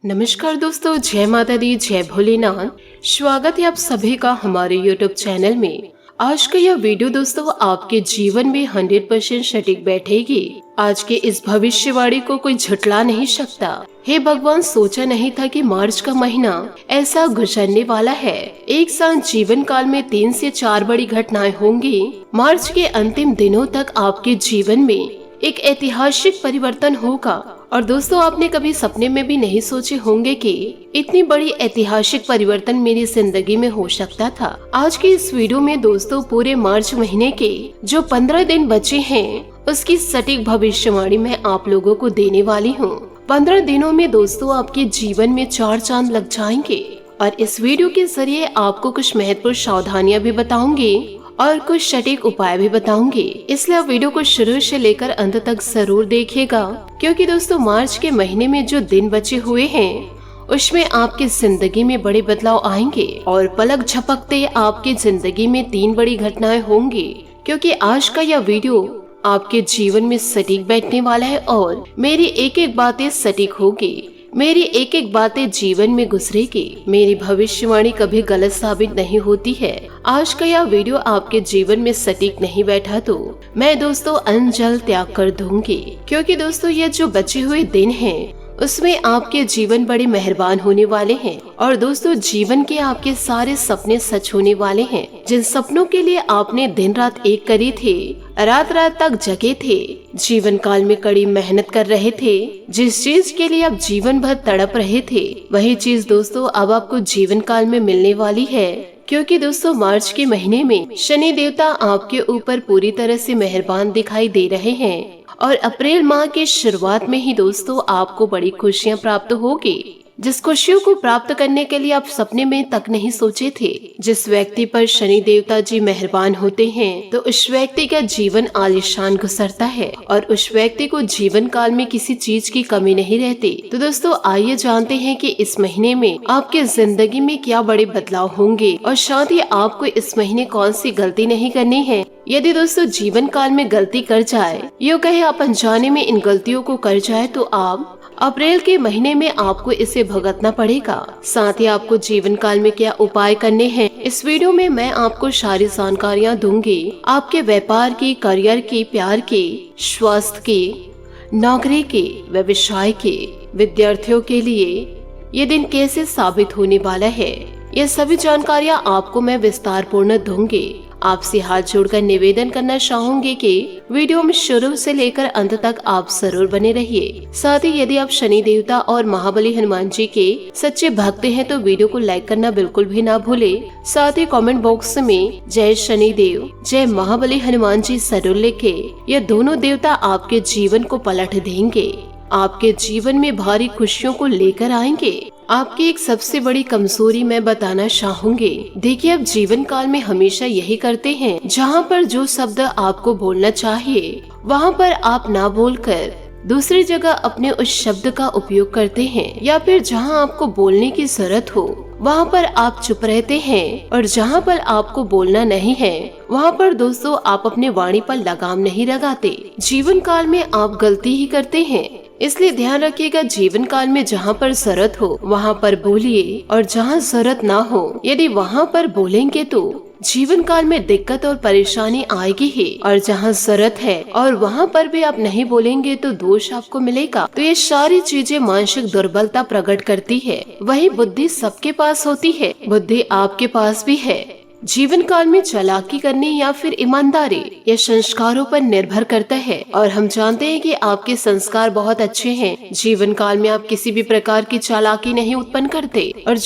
नमस्कार दोस्तों, जय माता दी, जय भोलेनाथ। स्वागत है आप सभी का हमारे YouTube चैनल में। आज का यह वीडियो दोस्तों आपके जीवन में 100% सटीक बैठेगी। आज के इस भविष्यवाणी को कोई झुठला नहीं सकता। हे भगवान, सोचा नहीं था कि मार्च का महीना ऐसा गुजरने वाला है। एक साथ जीवन काल में 3 से 4 बड़ी घटनाएं होंगी। मार्च के अंतिम दिनों तक आपके जीवन में एक ऐतिहासिक परिवर्तन होगा। और दोस्तों, आपने कभी सपने में भी नहीं सोचे होंगे कि इतनी बड़ी ऐतिहासिक परिवर्तन मेरी जिंदगी में हो सकता था। आज के इस वीडियो में दोस्तों पूरे मार्च महीने के जो 15 दिन बचे हैं उसकी सटीक भविष्यवाणी मैं आप लोगों को देने वाली हूँ। 15 दिनों में दोस्तों आपके जीवन में 4 चांद लग जाएंगे। और इस वीडियो के जरिए आपको कुछ महत्वपूर्ण सावधानियां भी बताऊंगी और कुछ सटीक उपाय भी बताऊंगी। इसलिए आप वीडियो को शुरू से लेकर अंत तक जरूर देखिएगा, क्योंकि दोस्तों मार्च के महीने में जो दिन बचे हुए हैं उसमें आपकी जिंदगी में बड़े बदलाव आएंगे और पलक झपकते आपकी जिंदगी में 3 बड़ी घटनाएं होंगी। क्योंकि आज का यह वीडियो आपके जीवन में सटीक बैठने वाला है और मेरी एक एक बातें सटीक होगी। मेरी एक एक बातें जीवन में गुजरेगी। मेरी भविष्यवाणी कभी गलत साबित नहीं होती है। आज का यह वीडियो आपके जीवन में सटीक नहीं बैठा तो मैं दोस्तों अनजल त्याग कर दूंगी। क्योंकि दोस्तों ये जो बचे हुए दिन हैं उसमें आपके जीवन बड़े मेहरबान होने वाले हैं। और दोस्तों जीवन के आपके सारे सपने सच होने वाले हैं। जिन सपनों के लिए आपने दिन रात एक करी थे, रात रात तक जगे थे, जीवन काल में कड़ी मेहनत कर रहे थे, जिस चीज के लिए आप जीवन भर तड़प रहे थे, वही चीज दोस्तों अब आपको जीवन काल में मिलने वाली है। क्योंकि दोस्तों मार्च के महीने में शनि देवता आपके ऊपर पूरी तरह से मेहरबान दिखाई दे रहे हैं। और अप्रैल माह की शुरुआत में ही दोस्तों आपको बड़ी खुशियां प्राप्त होगी, जिस खुशियों को प्राप्त करने के लिए आप सपने में तक नहीं सोचे थे। जिस व्यक्ति पर शनि देवता जी मेहरबान होते हैं तो उस व्यक्ति का जीवन आलीशान गुजरता है और उस व्यक्ति को जीवन काल में किसी चीज की कमी नहीं रहती। तो दोस्तों आइए जानते हैं कि इस महीने में आपके जिंदगी में क्या बड़े बदलाव होंगे और साथ ही आपको इस महीने कौन सी गलती नहीं करनी है। यदि दोस्तों जीवन काल में गलती कर जाए, यूँ कहे आप अनजाने में इन गलतियों को कर जाए, तो आप अप्रैल के महीने में आपको इसे भुगतना पड़ेगा। साथ ही आपको जीवन काल में क्या उपाय करने हैं, इस वीडियो में मैं आपको सारी जानकारियाँ दूंगी। आपके व्यापार की, करियर की, प्यार की, स्वास्थ्य की, नौकरी की, व्यवसाय की, विद्यार्थियों के लिए ये दिन कैसे साबित होने वाला है, ये सभी जानकारियाँ आपको मैं विस्तार पूर्ण दूंगी। आपसे हाथ जोड़कर निवेदन करना चाहूंगी कि वीडियो में शुरू से लेकर अंत तक आप जरूर बने रहिए। साथ ही यदि आप शनि देवता और महाबली हनुमान जी के सच्चे भक्त हैं तो वीडियो को लाइक करना बिल्कुल भी ना भूले। साथ ही कमेंट बॉक्स में जय शनि देव, जय महाबली हनुमान जी जरूर लिखे। ये दोनों देवता आपके जीवन को पलट देंगे, आपके जीवन में भारी खुशियों को लेकर आएंगे। आपकी एक सबसे बड़ी कमजोरी मैं बताना चाहूंगी। देखिए, आप जीवन काल में हमेशा यही करते हैं, जहाँ पर जो शब्द आपको बोलना चाहिए वहाँ पर आप ना बोलकर दूसरी जगह अपने उस शब्द का उपयोग करते हैं, या फिर जहाँ आपको बोलने की जरूरत हो वहाँ पर आप चुप रहते हैं, और जहाँ पर आपको बोलना नहीं है वहाँ पर दोस्तों आप अपने वाणी पर लगाम नहीं लगाते। जीवन काल में आप गलती ही करते हैं, इसलिए ध्यान रखिएगा। जीवन काल में जहाँ पर जरूरत हो वहाँ पर बोलिए, और जहाँ जरूरत ना हो यदि वहाँ पर बोलेंगे तो जीवन काल में दिक्कत और परेशानी आएगी ही। और जहाँ जरूरत है और वहाँ पर भी आप नहीं बोलेंगे तो दोष आपको मिलेगा। तो ये सारी चीजें मानसिक दुर्बलता प्रकट करती है। वही बुद्धि सबके पास होती है, बुद्धि आपके पास भी है। जीवन काल में चालाकी करने या फिर ईमानदारी या संस्कारों पर निर्भर करता है, और हम जानते हैं कि आपके संस्कार बहुत अच्छे हैं। जीवन काल में आप किसी भी प्रकार की चालाकी नहीं उत्पन्न करते, और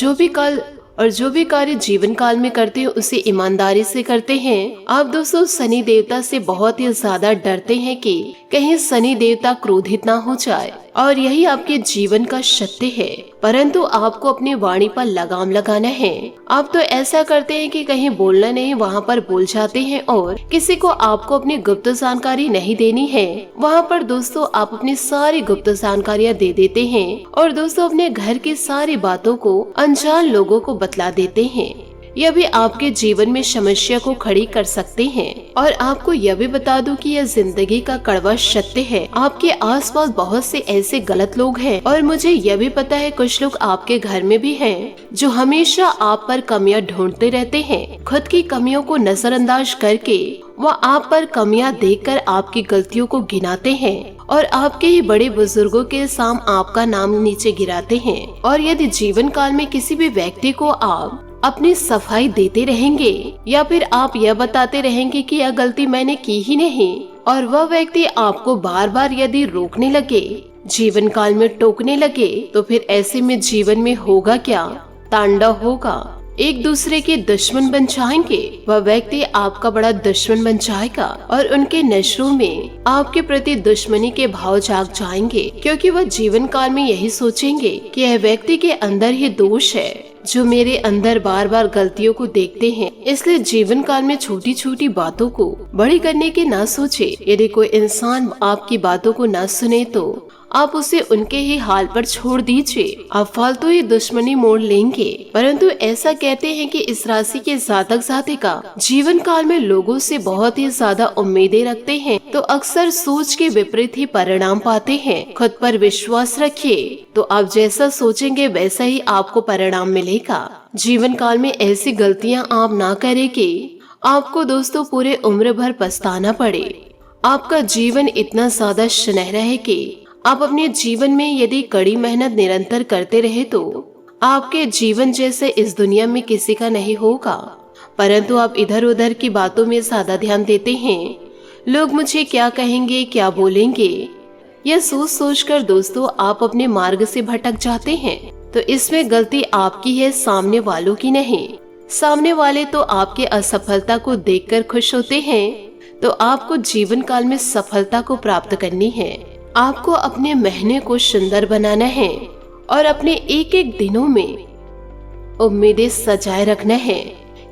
जो भी कार्य जीवन काल में करते हैं उसे ईमानदारी से करते हैं। आप दोस्तों शनि देवता से बहुत ही ज्यादा डरते हैं कि कहीं शनि देवता क्रोधित ना हो जाए, और यही आपके जीवन का सत्य है। परंतु आपको अपनी वाणी पर लगाम लगाना है। आप तो ऐसा करते हैं कि कहीं बोलना नहीं वहाँ पर बोल जाते हैं, और किसी को आपको अपनी गुप्त जानकारी नहीं देनी है वहाँ पर दोस्तों आप अपनी सारी गुप्त जानकारियाँ दे देते हैं, और दोस्तों अपने घर की सारी बातों को अनजान लोगों को बतला देते हैं। यह भी आपके जीवन में समस्या को खड़ी कर सकते हैं। और आपको यह भी बता दूं कि यह जिंदगी का कड़वा सत्य है। आपके आसपास बहुत से ऐसे गलत लोग हैं और मुझे यह भी पता है कुछ लोग आपके घर में भी हैं जो हमेशा आप पर कमियां ढूंढते रहते हैं। खुद की कमियों को नजरअंदाज करके वह आप पर कमियां देखकर आपकी गलतियों को गिनाते हैं और आपके ही बड़े बुजुर्गों के सामने आपका नाम नीचे गिराते हैं। और यदि जीवन काल में किसी भी व्यक्ति को आप अपनी सफाई देते रहेंगे या फिर आप यह बताते रहेंगे कि यह गलती मैंने की ही नहीं, और वह व्यक्ति आपको बार बार यदि रोकने लगे, जीवन काल में टोकने लगे, तो फिर ऐसे में जीवन में होगा क्या? तांडव होगा। एक दूसरे के दुश्मन बन जाएंगे। वह व्यक्ति आपका बड़ा दुश्मन बन जाएगा और उनके नजरों में आपके प्रति दुश्मनी के भाव जाग जाएंगे, क्योंकि वह जीवन काल में यही सोचेंगे कि यह व्यक्ति के अंदर ही दोष है जो मेरे अंदर बार बार गलतियों को देखते हैं। इसलिए जीवन काल में छोटी छोटी बातों को बड़ी करने के ना सोचे। यदि कोई इंसान आपकी बातों को ना सुने तो आप उसे उनके ही हाल पर छोड़ दीजिए। आप फालतू ही दुश्मनी मोड़ लेंगे। परंतु ऐसा कहते हैं कि इस राशि के जातक जातिका जीवन काल में लोगों से बहुत ही ज्यादा उम्मीदें रखते हैं तो अक्सर सोच के विपरीत ही परिणाम पाते हैं। खुद पर विश्वास रखिए तो आप जैसा सोचेंगे वैसा ही आपको परिणाम मिलेगा। जीवन काल में ऐसी गलतियां आप ना करें कि आपको दोस्तों पूरे उम्र भर पछताना पड़े। आपका जीवन इतना ज्यादा सुनहरा है कि आप अपने जीवन में यदि कड़ी मेहनत निरंतर करते रहे तो आपके जीवन जैसे इस दुनिया में किसी का नहीं होगा। परंतु आप इधर उधर की बातों में ज्यादा ध्यान देते हैं। लोग मुझे क्या कहेंगे, क्या बोलेंगे, यह सोच सोच कर दोस्तों आप अपने मार्ग से भटक जाते हैं। तो इसमें गलती आपकी है, सामने वालों की नहीं। सामने वाले तो आपके असफलता को देखकर खुश होते हैं। तो आपको जीवन काल में सफलता को प्राप्त करनी है। आपको अपने महीने को सुंदर बनाना है और अपने एक एक दिनों में उम्मीदें सजाए रखना है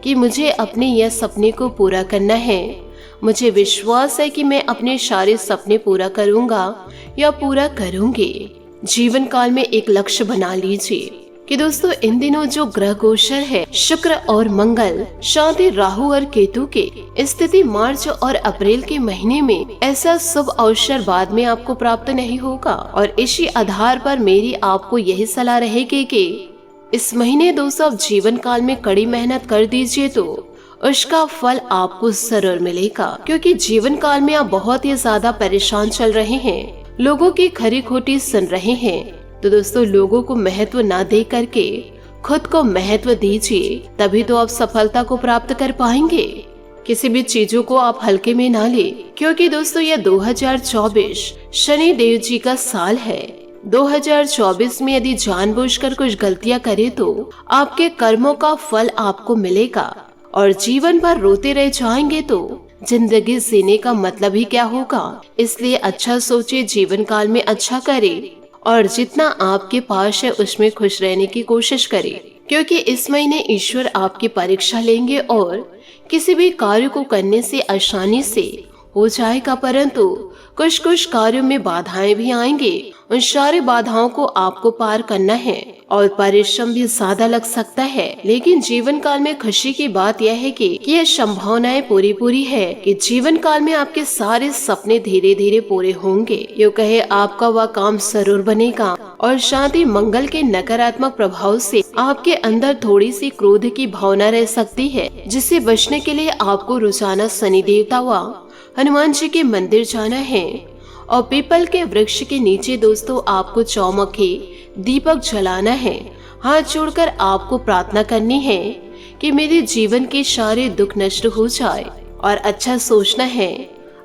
कि मुझे अपने यह सपने को पूरा करना है। मुझे विश्वास है कि मैं अपने सारे सपने पूरा करूंगा या पूरा करूंगी। जीवन काल में एक लक्ष्य बना लीजिए कि दोस्तों इन दिनों जो ग्रह गोचर है शुक्र और मंगल, शांति राहु और केतु के स्थिति मार्च और अप्रैल के महीने में ऐसा शुभ अवसर बाद में आपको प्राप्त नहीं होगा। और इसी आधार पर मेरी आपको यही सलाह रहेगी कि इस महीने दोस्तों आप जीवन काल में कड़ी मेहनत कर दीजिए तो उसका फल आपको जरूर मिलेगा। क्योंकि जीवन काल में आप बहुत ही ज्यादा परेशान चल रहे हैं, लोगों की खरी खोटी सुन रहे हैं। तो दोस्तों लोगों को महत्व ना दे करके खुद को महत्व दीजिए, तभी तो आप सफलता को प्राप्त कर पाएंगे। किसी भी चीजों को आप हल्के में ना ले, क्योंकि दोस्तों यह 2024 शनि देव जी का साल है। 2024 में यदि जानबूझकर कुछ गलतियां करे तो आपके कर्मों का फल आपको मिलेगा और जीवन भर रोते रह जाएंगे तो जिंदगी जीने का मतलब ही क्या होगा। इसलिए अच्छा सोचे, जीवन काल में अच्छा करे और जितना आपके पास है उसमें खुश रहने की कोशिश करें। क्योंकि इस महीने ईश्वर आपकी परीक्षा लेंगे और किसी भी कार्य को करने से आसानी से हो जाएगा, परंतु कुछ कुछ कार्यों में बाधाएं भी आएंगे। उन सारी बाधाओं को आपको पार करना है और परिश्रम भी ज्यादा लग सकता है। लेकिन जीवन काल में खुशी की बात यह है कि यह संभावनाएं पूरी है कि जीवन काल में आपके सारे सपने धीरे धीरे पूरे होंगे। यो कहे आपका वह काम जरूर बनेगा और शांति मंगल के नकारात्मक प्रभाव से आपके अंदर थोड़ी सी क्रोध की भावना रह सकती है, जिससे बचने के लिए आपको रोजाना शनि देवता व हनुमान जी के मंदिर जाना है और पीपल के वृक्ष के नीचे दोस्तों आपको चौमुखी दीपक जलाना है। हाथ जोड़कर आपको प्रार्थना करनी है कि मेरे जीवन के सारे दुख नष्ट हो जाए और अच्छा सोचना है।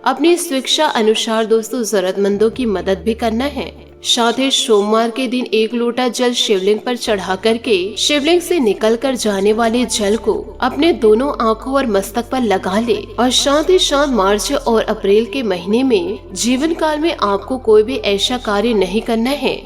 अपनी स्वेच्छा अनुसार दोस्तों जरूरतमंदों की मदद भी करना है। साथ ही सोमवार के दिन 1 लोटा जल शिवलिंग पर चढ़ा करके शिवलिंग से निकल कर जाने वाले जल को अपने दोनों आंखों और मस्तक पर लगा ले। और साथ ही साथ मार्च और अप्रैल के महीने में जीवन काल में आपको कोई भी ऐसा कार्य नहीं करना है।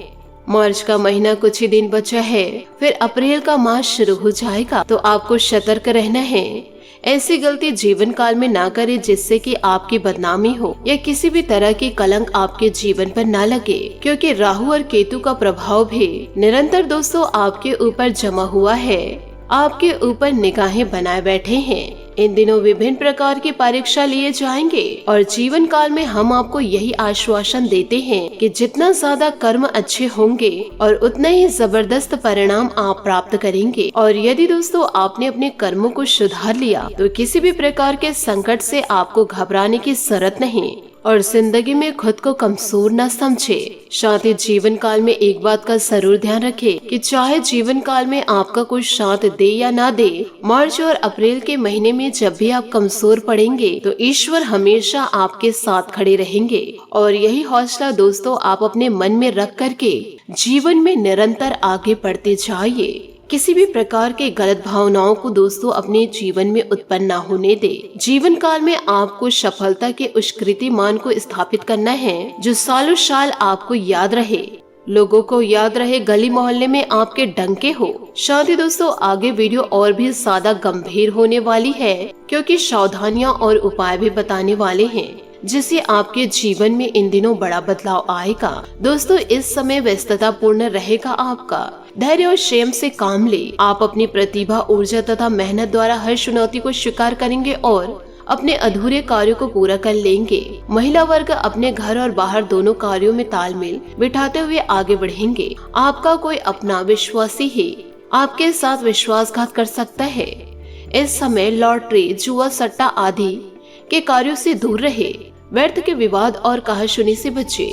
मार्च का महीना कुछ ही दिन बचा है, फिर अप्रैल का मास शुरू हो जाएगा, तो आपको सतर्क रहना है। ऐसी गलती जीवन काल में ना करें जिससे कि आपकी बदनामी हो या किसी भी तरह की कलंक आपके जीवन पर ना लगे, क्योंकि राहु और केतु का प्रभाव भी निरंतर दोस्तों आपके ऊपर जमा हुआ है। आपके ऊपर निगाहें बनाए बैठे हैं। इन दिनों विभिन्न प्रकार की परीक्षा लिए जाएंगे और जीवन काल में हम आपको यही आश्वासन देते हैं कि जितना ज्यादा कर्म अच्छे होंगे और उतना ही जबरदस्त परिणाम आप प्राप्त करेंगे। और यदि दोस्तों आपने अपने कर्मों को सुधार लिया तो किसी भी प्रकार के संकट से आपको घबराने की जरूरत नहीं और जिंदगी में खुद को कमजोर न समझे। साथ ही जीवन काल में एक बात का जरूर ध्यान रखें कि चाहे जीवन काल में आपका कोई साथ दे या ना दे, मार्च और अप्रैल के महीने में जब भी आप कमजोर पड़ेंगे तो ईश्वर हमेशा आपके साथ खड़े रहेंगे। और यही हौसला दोस्तों आप अपने मन में रख करके जीवन में निरंतर आगे बढ़ते जाइए। किसी भी प्रकार के गलत भावनाओं को दोस्तों अपने जीवन में उत्पन्न न होने दे। जीवन काल में आपको सफलता के उस कीर्तिमान को स्थापित करना है जो सालों साल आपको याद रहे, लोगों को याद रहे, गली मोहल्ले में आपके डंके हो। साथ ही दोस्तों आगे वीडियो और भी ज्यादा गंभीर होने वाली है क्योंकि सावधानियां और उपाय भी बताने वाले हैं जिससे आपके जीवन में इन दिनों बड़ा बदलाव आएगा। दोस्तों इस समय व्यस्तता पूर्ण रहेगा आपका। धैर्य और संयम से काम ले। आप अपनी प्रतिभा, ऊर्जा तथा मेहनत द्वारा हर चुनौती को स्वीकार करेंगे और अपने अधूरे कार्यों को पूरा कर लेंगे। महिला वर्ग अपने घर और बाहर दोनों कार्यों में तालमेल बिठाते हुए आगे बढ़ेंगे। आपका कोई अपना विश्वासी ही आपके साथ विश्वासघात कर सकता है। इस समय लॉटरी, जुआ, सट्टा आदि के कार्यों से दूर रहे। व्यर्थ के विवाद और कहासुनी से बचे।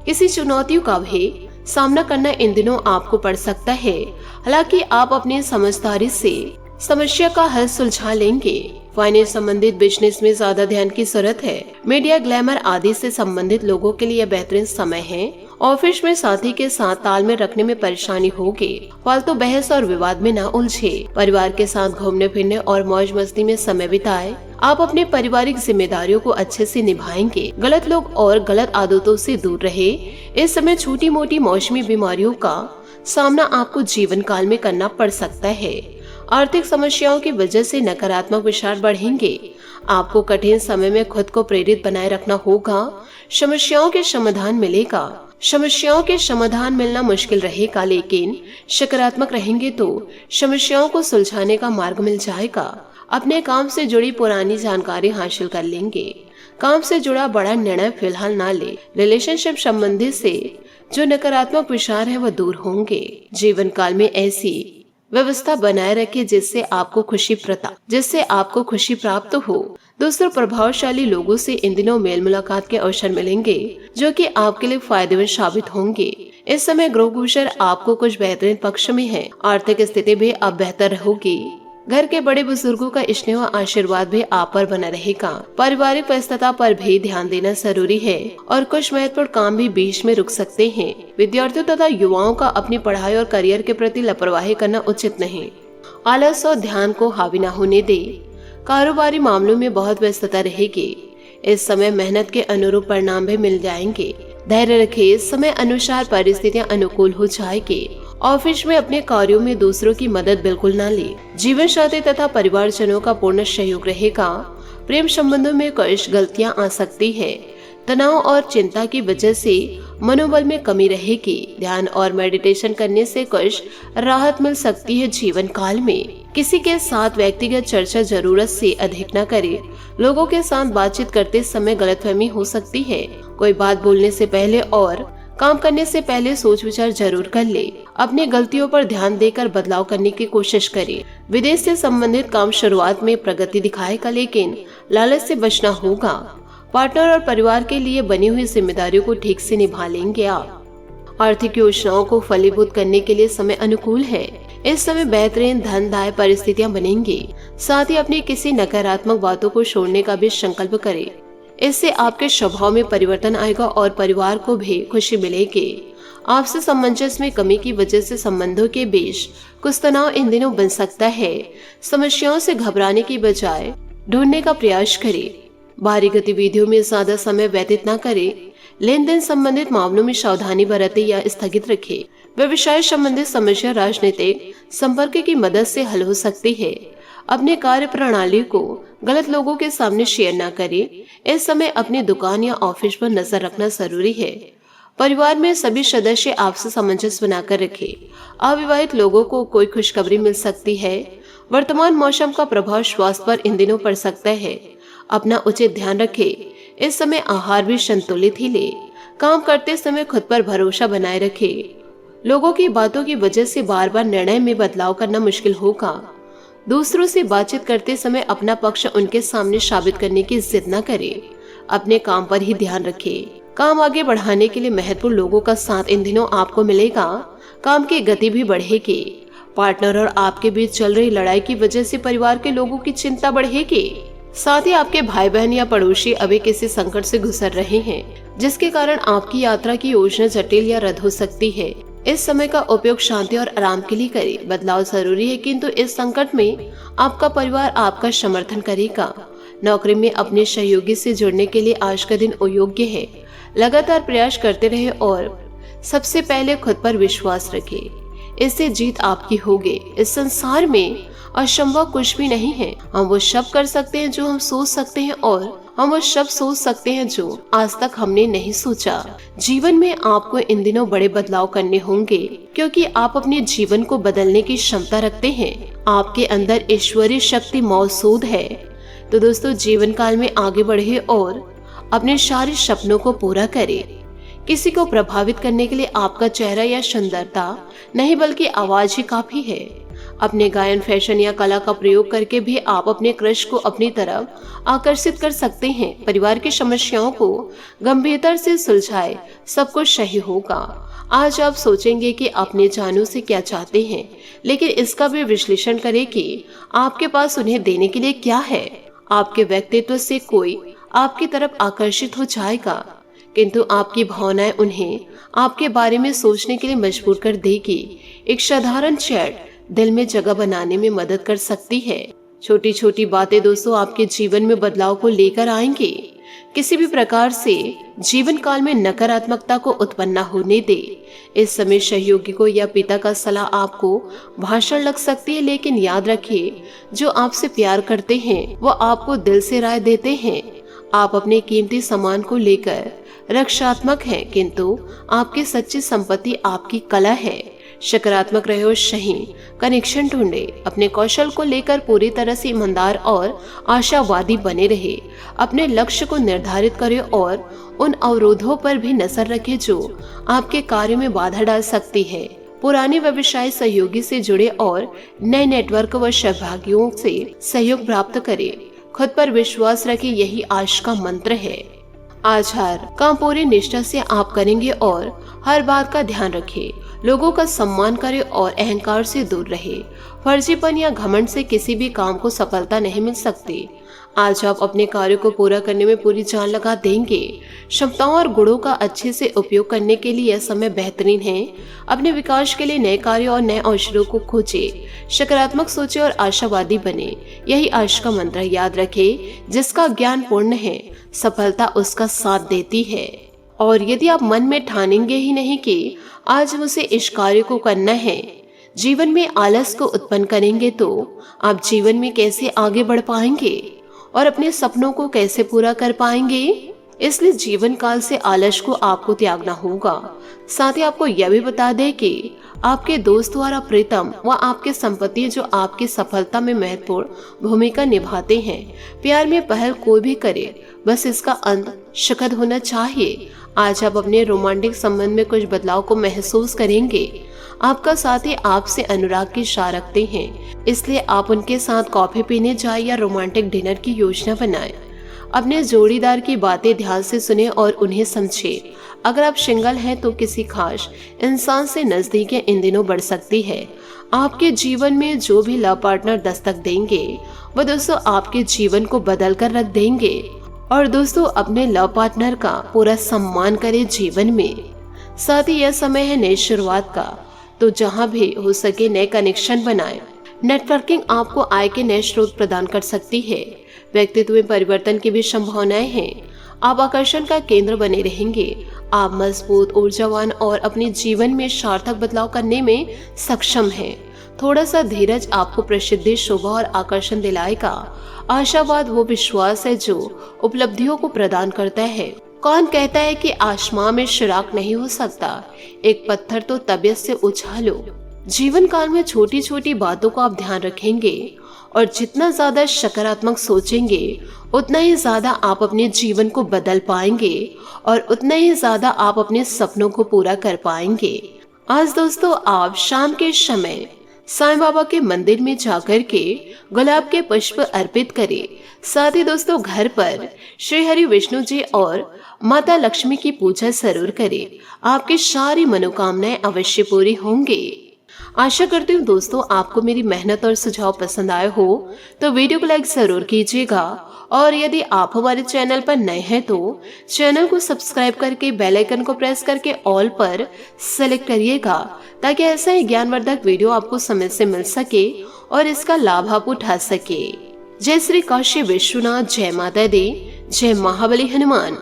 किसी चुनौतियों का भी सामना करना इन दिनों आपको पड़ सकता है। हालांकि आप अपनी समझदारी से समस्या का हल सुलझा लेंगे। फाइनेंस संबंधित बिजनेस में ज्यादा ध्यान की जरूरत है। मीडिया, ग्लैमर आदि से संबंधित लोगों के लिए बेहतरीन समय है। ऑफिस में साथी के साथ तालमेल रखने में परेशानी होगी। फालतू बहस और विवाद में न उलझे। परिवार के साथ घूमने फिरने और मौज मस्ती में समय बिताए। आप अपने पारिवारिक जिम्मेदारियों को अच्छे से निभाएंगे। गलत लोग और गलत आदतों से दूर रहे। इस समय छोटी मोटी मौसमी बीमारियों का सामना आपको जीवन काल में करना पड़ सकता है। आर्थिक समस्याओं की वजह से नकारात्मक विचार बढ़ेंगे। आपको कठिन समय में खुद को प्रेरित बनाए रखना होगा। समस्याओं के समाधान मिलेगा। समस्याओं के समाधान मिलना मुश्किल रहेगा, लेकिन सकारात्मक रहेंगे तो समस्याओं को सुलझाने का मार्ग मिल जाएगा। अपने काम से जुड़ी पुरानी जानकारी हासिल कर लेंगे। काम से जुड़ा बड़ा निर्णय फिलहाल ना ले। रिलेशनशिप संबंधी से जो नकारात्मक विचार है वह दूर होंगे। जीवन काल में ऐसी व्यवस्था बनाए रखे जिससे आपको खुशी प्राप्त हो। दोस्तों प्रभावशाली लोगों से इन दिनों मेल मुलाकात के अवसर मिलेंगे जो कि आपके लिए फायदेमंद साबित होंगे। इस समय ग्रह गोचर आपको कुछ बेहतरीन पक्ष में है। आर्थिक स्थिति भी अब बेहतर होगी। घर के बड़े बुजुर्गों का स्नेह व आशीर्वाद भी आप पर बना रहेगा। पारिवारिक व्यस्तता पर भी ध्यान देना जरूरी है और कुछ महत्वपूर्ण काम भी बीच में रुक सकते हैं। विद्यार्थियों तथा युवाओं का अपनी पढ़ाई और करियर के प्रति लापरवाही करना उचित नहीं। आलस और ध्यान को हावी न होने दे। कारोबारी मामलों में बहुत व्यस्तता रहेगी। इस समय मेहनत के अनुरूप परिणाम भी मिल जाएंगे। धैर्य रखें। समय अनुसार परिस्थितियां अनुकूल हो जाएगी। ऑफिस में अपने कार्यों में दूसरों की मदद बिल्कुल न ले। जीवन साथी तथा परिवारजनों का पूर्ण सहयोग रहेगा। प्रेम संबंधों में कुछ गलतियां आ सकती है। तनाव और चिंता की वजह से मनोबल में कमी रहेगी। ध्यान और मेडिटेशन करने से कुछ राहत मिल सकती है। जीवन काल में किसी के साथ व्यक्तिगत चर्चा जरूरत से अधिक न करे। लोगों के साथ बातचीत करते समय गलतफहमी हो सकती है। कोई बात बोलने से पहले और काम करने से पहले सोच विचार जरूर कर ले। अपनी गलतियों पर ध्यान देकर बदलाव करने की कोशिश करें। विदेश से संबंधित काम शुरुआत में प्रगति दिखाएगा, लेकिन लालच से बचना होगा। पार्टनर और परिवार के लिए बनी हुई जिम्मेदारियों को ठीक से निभा लेंगे आप। आर्थिक योजनाओं को फलीभूत करने के लिए समय अनुकूल है। इस समय बेहतरीन धनदायी परिस्थितियां बनेंगी। साथ ही अपनी किसी नकारात्मक बातों को छोड़ने का भी संकल्प करें। इससे आपके स्वभाव में परिवर्तन आएगा और परिवार को भी खुशी मिलेगी। आपसे सामंजस्य में कमी की वजह से संबंधों के बीच कुछ तनाव इन दिनों बन सकता है। समस्याओं से घबराने की बजाय ढूंढने का प्रयास करें। बाहरी गतिविधियों में ज्यादा समय व्यतीत न करें। लेन देन संबंधित मामलों में सावधानी बरतें या स्थगित रखें। व्यवसाय संबंधित समस्या राजनीतिक संपर्क की मदद से हल हो सकती है। अपने कार्य प्रणाली को गलत लोगों के सामने शेयर न करें। इस समय अपनी दुकान या ऑफिस पर नजर रखना जरूरी है। परिवार में सभी सदस्य आपसे सामंजस्य बनाकर रखें। अविवाहित लोगों को कोई खुशखबरी मिल सकती है। वर्तमान मौसम का प्रभाव स्वास्थ्य पर इन दिनों पड़ सकता है। अपना उचित ध्यान रखें। इस समय आहार भी संतुलित ही ले। काम करते समय खुद पर भरोसा बनाए रखें। लोगों की बातों की वजह से बार बार निर्णय में बदलाव करना मुश्किल होगा। दूसरों से बातचीत करते समय अपना पक्ष उनके सामने साबित करने की जिद न करें। अपने काम पर ही ध्यान रखें। काम आगे बढ़ाने के लिए महत्वपूर्ण लोगों का साथ इन दिनों आपको मिलेगा। काम की गति भी बढ़ेगी। पार्टनर और आपके बीच चल रही लड़ाई की वजह से परिवार के लोगों की चिंता बढ़ेगी। साथ ही आपके भाई बहन या पड़ोसी अभी किसी संकट से गुजर रहे हैं, जिसके कारण आपकी यात्रा की योजना जटिल या रद्द हो सकती है। इस समय का उपयोग शांति और आराम के लिए करें। बदलाव जरूरी है, किंतु इस संकट में आपका परिवार आपका समर्थन करेगा। नौकरी में अपने सहयोगी से जुड़ने के लिए आज का दिन अयोग्य है। लगातार प्रयास करते रहे और सबसे पहले खुद पर विश्वास रखें। इससे जीत आपकी होगी। इस संसार में असंभव कुछ भी नहीं है। हम वो सब कर सकते हैं जो हम सोच सकते हैं, और हम वो सब सोच सकते हैं जो आज तक हमने नहीं सोचा। जीवन में आपको इन दिनों बड़े बदलाव करने होंगे, क्योंकि आप अपने जीवन को बदलने की क्षमता रखते हैं। आपके अंदर ईश्वरीय शक्ति मौजूद है। तो दोस्तों, जीवन काल में आगे बढ़े और अपने सारे सपनों को पूरा करें। किसी को प्रभावित करने के लिए आपका चेहरा या सुंदरता नहीं, बल्कि आवाज ही काफी है। अपने गायन, फैशन या कला का प्रयोग करके भी आप अपने क्रश को अपनी तरफ आकर्षित कर सकते हैं। परिवार की समस्याओं को गंभीरता से सुलझाए, सब कुछ सही होगा। आज आप सोचेंगे कि अपने जानू से क्या चाहते हैं, लेकिन इसका भी विश्लेषण करें कि आपके पास उन्हें देने के लिए क्या है। आपके व्यक्तित्व से कोई आपकी तरफ आकर्षित हो जाएगा, किंतु आपकी भावनाएं उन्हें आपके बारे में सोचने के लिए मजबूर कर देगी। एक साधारण चैट दिल में जगह बनाने में मदद कर सकती है। छोटी छोटी बातें दोस्तों आपके जीवन में बदलाव को लेकर आएंगे। किसी भी प्रकार से जीवन काल में नकारात्मकता को उत्पन्न न होने दे। इस समय सहयोगी को या पिता का सलाह आपको भाषण लग सकती है, लेकिन याद रखिए, जो आपसे प्यार करते हैं वो आपको दिल से राय देते हैं। आप अपने कीमती सामान को लेकर रक्षात्मक हैं, किंतु आपकी सच्ची संपत्ति आपकी कला है। सकारात्मक रहे और सही कनेक्शन ढूंढे। अपने कौशल को लेकर पूरी तरह से ईमानदार और आशावादी बने रहे। अपने लक्ष्य को निर्धारित करें और उन अवरोधों पर भी नजर रखें जो आपके कार्य में बाधा डाल सकती है। पुराने व्यवसाय सहयोगी से जुड़े और नए नेटवर्क व सहभागियों से सहयोग प्राप्त करें। खुद पर विश्वास रखें, यही आज का मंत्र है। आज हर काम पूरी निष्ठा से आप करेंगे और हर बात का ध्यान रखें। लोगों का सम्मान करें और अहंकार से दूर रहे। फर्जीपन या घमंड से किसी भी काम को सफलता नहीं मिल सकती। आज आप अपने कार्य को पूरा करने में पूरी जान लगा देंगे। क्षमताओं और गुणों का अच्छे से उपयोग करने के लिए यह समय बेहतरीन है। अपने विकास के लिए नए कार्य और नए अवसरों को खोजे। सकारात्मक सोचे और आशावादी बने, यही आज का मंत्र। याद रखे, जिसका ज्ञान पूर्ण है सफलता उसका साथ देती है। और यदि आप मन में ठानेंगे ही नहीं कि आज मुझे इस कार्य को करना है, जीवन में आलस को उत्पन्न करेंगे, तो आप जीवन में कैसे आगे बढ़ पाएंगे और अपने सपनों को कैसे पूरा कर पाएंगे। इसलिए जीवन काल से आलस को आपको त्यागना होगा। साथ ही आपको यह भी बता दें कि आपके दोस्त द्वारा प्रीतम व आपके संपत्ति जो आपकी सफलता में महत्वपूर्ण भूमिका निभाते हैं। प्यार में पहल कोई भी करे, बस इसका अंत सुखद होना चाहिए। आज आप अपने रोमांटिक संबंध में कुछ बदलाव को महसूस करेंगे। आपका साथी आपसे अनुराग की इच्छा रखते हैं, इसलिए आप उनके साथ कॉफी पीने जाए या रोमांटिक डिनर की योजना बनाएं। अपने जोड़ीदार की बातें ध्यान से सुने और उन्हें समझे। अगर आप सिंगल हैं तो किसी खास इंसान से नजदीकी इन दिनों बढ़ सकती है। आपके जीवन में जो भी लव पार्टनर दस्तक देंगे वह दोस्तों आपके जीवन को बदल कर रख देंगे। और दोस्तों, अपने लव पार्टनर का पूरा सम्मान करें जीवन में। साथ ही यह समय है नई शुरुआत का, तो जहां भी हो सके नए कनेक्शन बनाएं। नेटवर्किंग आपको आय के नए स्रोत प्रदान कर सकती है। व्यक्तित्व में परिवर्तन की भी संभावनाएं हैं। आप आकर्षण का केंद्र बने रहेंगे। आप मजबूत, ऊर्जावान और अपने जीवन में सार्थक बदलाव करने में सक्षम हैं। थोड़ा सा धीरज आपको प्रसिद्धि, शोभा और आकर्षण दिलाएगा। आशावाद वो विश्वास है जो उपलब्धियों को प्रदान करता है। कौन कहता है कि आसमां में सुराग नहीं हो सकता? एक पत्थर तो तबीयत से उछालो। जीवन काल में छोटी छोटी बातों का आप ध्यान रखेंगे और जितना ज्यादा सकारात्मक सोचेंगे उतना ही ज्यादा आप अपने जीवन को बदल पाएंगे और उतना ही ज्यादा आप अपने सपनों को पूरा कर पाएंगे। आज दोस्तों आप शाम के समय साईं बाबा के मंदिर में जाकर के गुलाब के पुष्प अर्पित करें। साथ ही दोस्तों घर पर श्री हरि विष्णु जी और माता लक्ष्मी की पूजा जरूर करें। आपकी सारी मनोकामनाएं अवश्य पूरी होंगी। आशा करती हूँ दोस्तों आपको मेरी मेहनत और सुझाव पसंद आए हो तो वीडियो को लाइक जरूर कीजिएगा और यदि आप हमारे चैनल पर नए हैं तो चैनल को सब्सक्राइब करके बेल आइकन को प्रेस करके ऑल पर सेलेक्ट करिएगा ताकि ऐसा ही ज्ञानवर्धक वीडियो आपको समय से मिल सके और इसका लाभ आप उठा सके। जय श्री काशी विश्वनाथ, जय माता दी, जय महाबली हनुमान।